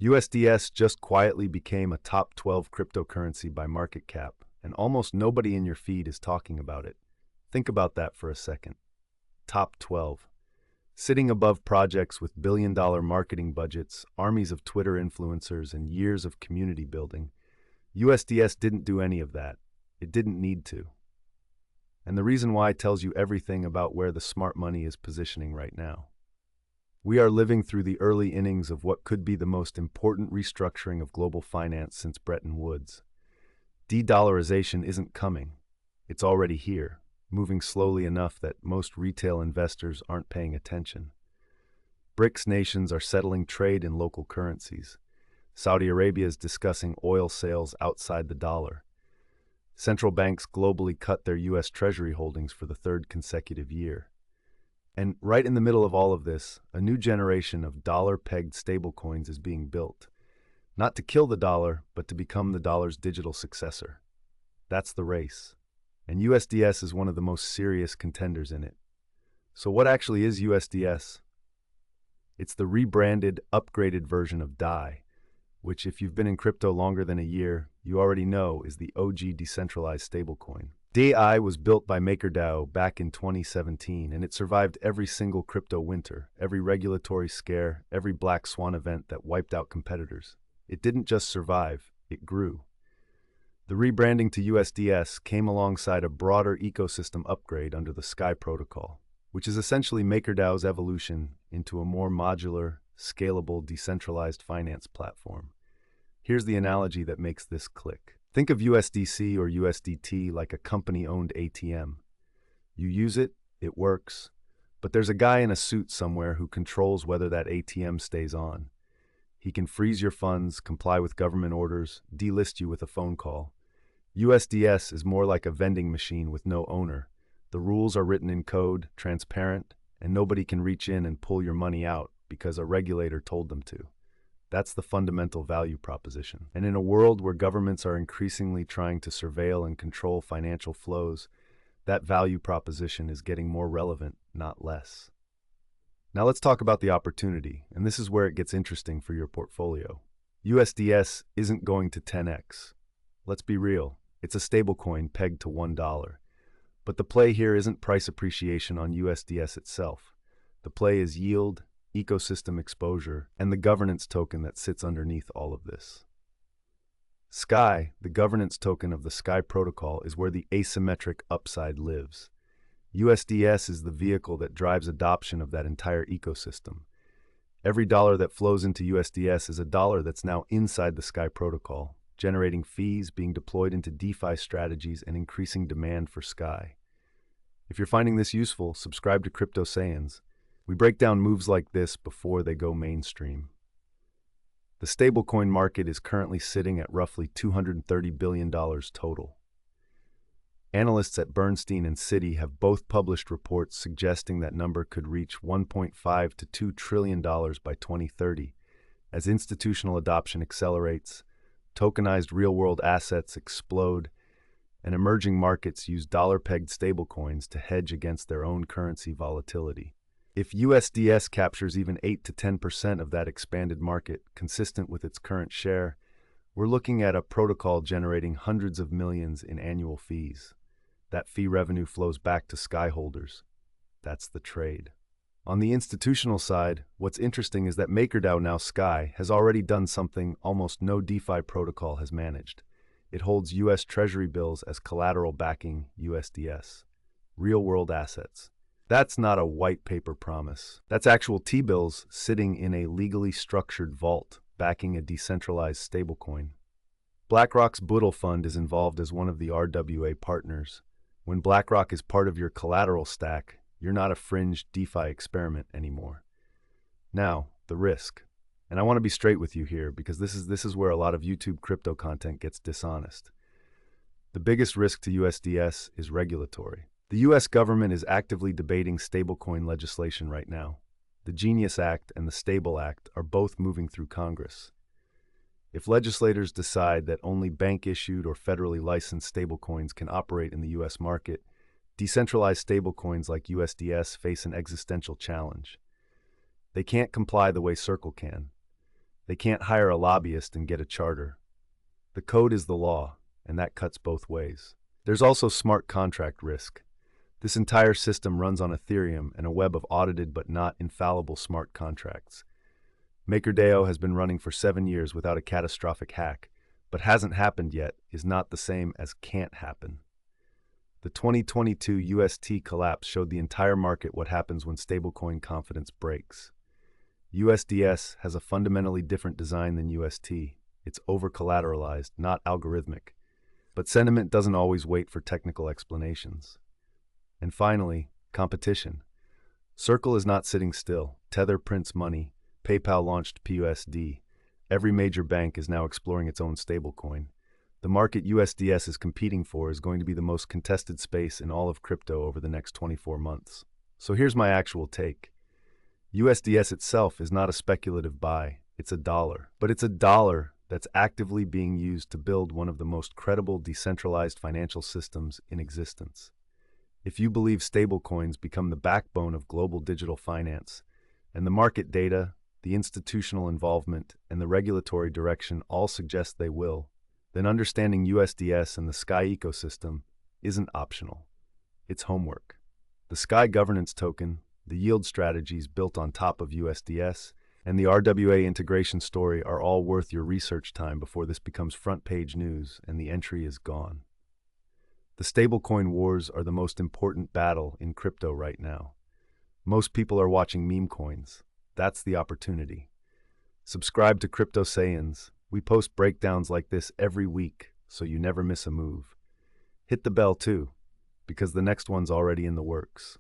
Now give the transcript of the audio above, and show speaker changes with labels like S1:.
S1: USDS just quietly became a top 12 cryptocurrency by market cap, and almost nobody in your feed is talking about it. Think about that for a second. Top 12. Sitting above projects with billion-dollar marketing budgets, armies of Twitter influencers, and years of community building, USDS didn't do any of that. It didn't need to. And the reason why tells you everything about where the smart money is positioning right now. We are living through the early innings of what could be the most important restructuring of global finance since Bretton Woods. De-dollarization isn't coming. It's already here, moving slowly enough that most retail investors aren't paying attention. BRICS nations are settling trade in local currencies. Saudi Arabia is discussing oil sales outside the dollar. Central banks globally cut their U.S. Treasury holdings for the third consecutive year. And right in the middle of all of this, a new generation of dollar-pegged stablecoins is being built. Not to kill the dollar, but to become the dollar's digital successor. That's the race. And USDS is one of the most serious contenders in it. So what actually is USDS? It's the rebranded, upgraded version of DAI, which if you've been in crypto longer than a year, you already know is the OG decentralized stablecoin. DAI was built by MakerDAO back in 2017, and it survived every single crypto winter, every regulatory scare, every black swan event that wiped out competitors. It didn't just survive, it grew. The rebranding to USDS came alongside a broader ecosystem upgrade under the Sky protocol, which is essentially MakerDAO's evolution into a more modular, scalable, decentralized finance platform. Here's the analogy that makes this click. Think of USDC or USDT like a company-owned ATM. You use it, it works, but there's a guy in a suit somewhere who controls whether that ATM stays on. He can freeze your funds, comply with government orders, delist you with a phone call. USDS is more like a vending machine with no owner. The rules are written in code, transparent, and nobody can reach in and pull your money out because a regulator told them to. That's the fundamental value proposition. And in a world where governments are increasingly trying to surveil and control financial flows, that value proposition is getting more relevant, not less. Now let's talk about the opportunity, and this is where it gets interesting for your portfolio. USDS isn't going to 10x. Let's be real, it's a stablecoin pegged to $1. But the play here isn't price appreciation on USDS itself. The play is yield, ecosystem exposure, and the governance token that sits underneath all of this. Sky, the governance token of the Sky protocol, is where the asymmetric upside lives. USDS is the vehicle that drives adoption of that entire ecosystem. Every dollar that flows into USDS is a dollar that's now inside the Sky protocol, generating fees, being deployed into DeFi strategies, and increasing demand for Sky. If you're finding this useful, subscribe to Crypto Sayans. We break down moves like this before they go mainstream. The stablecoin market is currently sitting at roughly $230 billion total. Analysts at Bernstein and Citi have both published reports suggesting that number could reach $1.5 to $2 trillion by 2030 as institutional adoption accelerates, tokenized real-world assets explode, and emerging markets use dollar-pegged stablecoins to hedge against their own currency volatility. If USDS captures even 8 to 10% of that expanded market, consistent with its current share, we're looking at a protocol generating hundreds of millions in annual fees. That fee revenue flows back to Sky holders. That's the trade. On the institutional side, what's interesting is that MakerDAO, now Sky, has already done something almost no DeFi protocol has managed. It holds U.S. Treasury bills as collateral backing USDS, real-world assets. That's not a white paper promise. That's actual T-bills sitting in a legally structured vault backing a decentralized stablecoin. BlackRock's Boodle Fund is involved as one of the RWA partners. When BlackRock is part of your collateral stack, you're not a fringe DeFi experiment anymore. Now, the risk. And I want to be straight with you here because this is where a lot of YouTube crypto content gets dishonest. The biggest risk to USDS is regulatory. The U.S. government is actively debating stablecoin legislation right now. The Genius Act and the Stable Act are both moving through Congress. If legislators decide that only bank-issued or federally licensed stablecoins can operate in the U.S. market, decentralized stablecoins like USDS face an existential challenge. They can't comply the way Circle can. They can't hire a lobbyist and get a charter. The code is the law, and that cuts both ways. There's also smart contract risk. This entire system runs on Ethereum and a web of audited but not infallible smart contracts. MakerDAO has been running for 7 years without a catastrophic hack, but hasn't happened yet is not the same as can't happen. The 2022 UST collapse showed the entire market what happens when stablecoin confidence breaks. USDS has a fundamentally different design than UST. It's over-collateralized, not algorithmic. But sentiment doesn't always wait for technical explanations. And finally, competition. Circle is not sitting still. Tether prints money. PayPal launched PUSD. Every major bank is now exploring its own stablecoin. The market USDS is competing for is going to be the most contested space in all of crypto over the next 24 months. So here's my actual take. USDS itself is not a speculative buy. It's a dollar. But it's a dollar that's actively being used to build one of the most credible decentralized financial systems in existence. If you believe stablecoins become the backbone of global digital finance, and the market data, the institutional involvement, and the regulatory direction all suggest they will, then understanding USDS and the Sky ecosystem isn't optional. It's homework. The Sky governance token, the yield strategies built on top of USDS, and the RWA integration story are all worth your research time before this becomes front-page news and the entry is gone. The stablecoin wars are the most important battle in crypto right now. Most people are watching meme coins. That's the opportunity. Subscribe to Crypto Sayans. We post breakdowns like this every week, so you never miss a move. Hit the bell too, because the next one's already in the works.